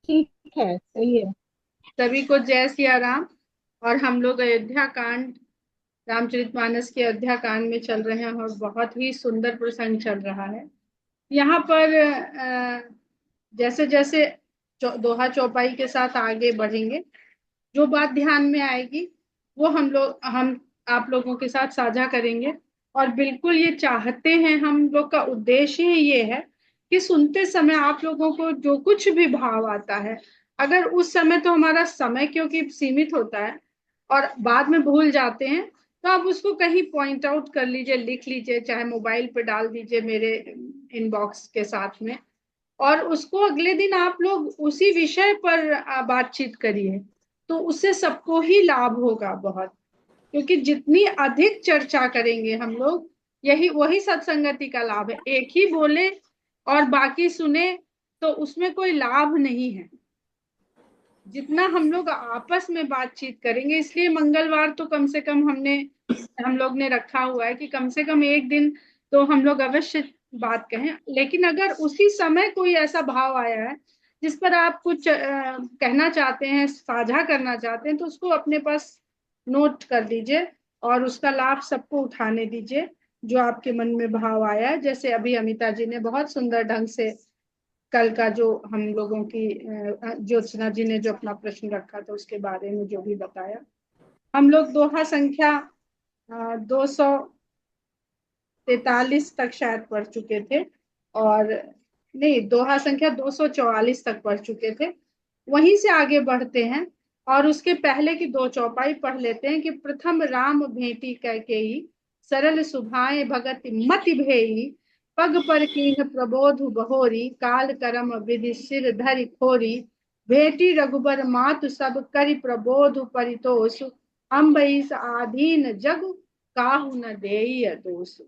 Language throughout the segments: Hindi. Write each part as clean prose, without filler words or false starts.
ठीक है, सही है। सभी को जय सिया राम। और हम लोग अयोध्या कांड, रामचरितमानस के अयोध्या कांड में चल रहे हैं और बहुत ही सुंदर प्रसंग चल रहा है। यहाँ पर जैसे जैसे दोहा चौपाई के साथ आगे बढ़ेंगे, जो बात ध्यान में आएगी वो हम आप लोगों के साथ साझा करेंगे। और बिल्कुल ये चाहते हैं, हम लोग का उद्देश्य ही ये है कि सुनते समय आप लोगों को जो कुछ भी भाव आता है, अगर उस समय, तो हमारा समय क्योंकि सीमित होता है और बाद में भूल जाते हैं, तो आप उसको कहीं पॉइंट आउट कर लीजिए, लिख लीजिए, चाहे मोबाइल पे डाल दीजिए मेरे इनबॉक्स के साथ में। और उसको अगले दिन आप लोग उसी विषय पर बातचीत करिए, तो उससे सबको ही लाभ होगा बहुत। क्योंकि जितनी अधिक चर्चा करेंगे हम लोग, यही वही सत्संगति का लाभ है। एक ही बोले और बाकी सुने, तो उसमें कोई लाभ नहीं है। जितना हम लोग आपस में बातचीत करेंगे, इसलिए मंगलवार तो कम से कम हम लोग ने रखा हुआ है कि कम से कम एक दिन तो हम लोग अवश्य बात कहें। लेकिन अगर उसी समय कोई ऐसा भाव आया है जिस पर आप कुछ कहना चाहते हैं, साझा करना चाहते हैं, तो उसको अपने पास नोट कर लीजिए और उसका लाभ सबको उठाने दीजिए। जो आपके मन में भाव आया है, जैसे अभी अमिता जी ने बहुत सुंदर ढंग से कल का जो हम लोगों की ज्योत्सना जी ने जो अपना प्रश्न रखा था उसके बारे में जो भी बताया। हम लोग दोहा संख्या 243 तक शायद पढ़ चुके थे। और नहीं, दोहा संख्या 244 तक पढ़ चुके थे। वहीं से आगे बढ़ते हैं और उसके पहले की दो चौपाई पढ़ लेते हैं कि प्रथम राम भेंटी कैकेयी, सरल सुभाए भगत मति भेई, पग पर कीन्ह प्रबोध बहोरी, काल करम विधि सिर धरि खोरी, भेटी रघुबर मातु सब करि प्रबोध परितोष, अम्बईस आधीन जग काहू न देई दोष।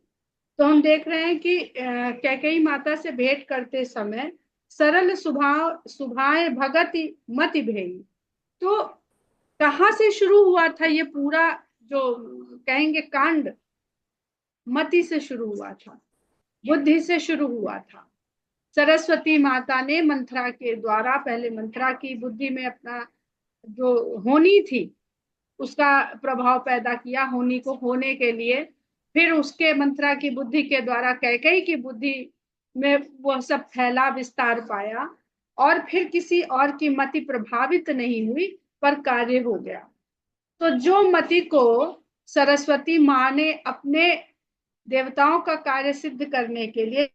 तो हम देख रहे हैं कि कैकेयी माता से भेंट करते समय सरल सुभाए भगति मति भेई। तो कहाँ से शुरू हुआ था ये पूरा, जो कहेंगे कांड, मति से शुरू हुआ था, बुद्धि से शुरू हुआ था। सरस्वती माता ने मंत्रा के द्वारा पहले मंत्रा की बुद्धि में अपना जो होनी थी उसका प्रभाव पैदा किया, होनी को होने के लिए। फिर उसके मंत्रा की बुद्धि के द्वारा कैकेयी की बुद्धि में वह सब फैला, विस्तार पाया। और फिर किसी और की मति प्रभावित नहीं हुई, पर कार्य हो गया। तो जो मति को सरस्वती माँ ने अपने देवताओं का कार्य सिद्ध करने के लिए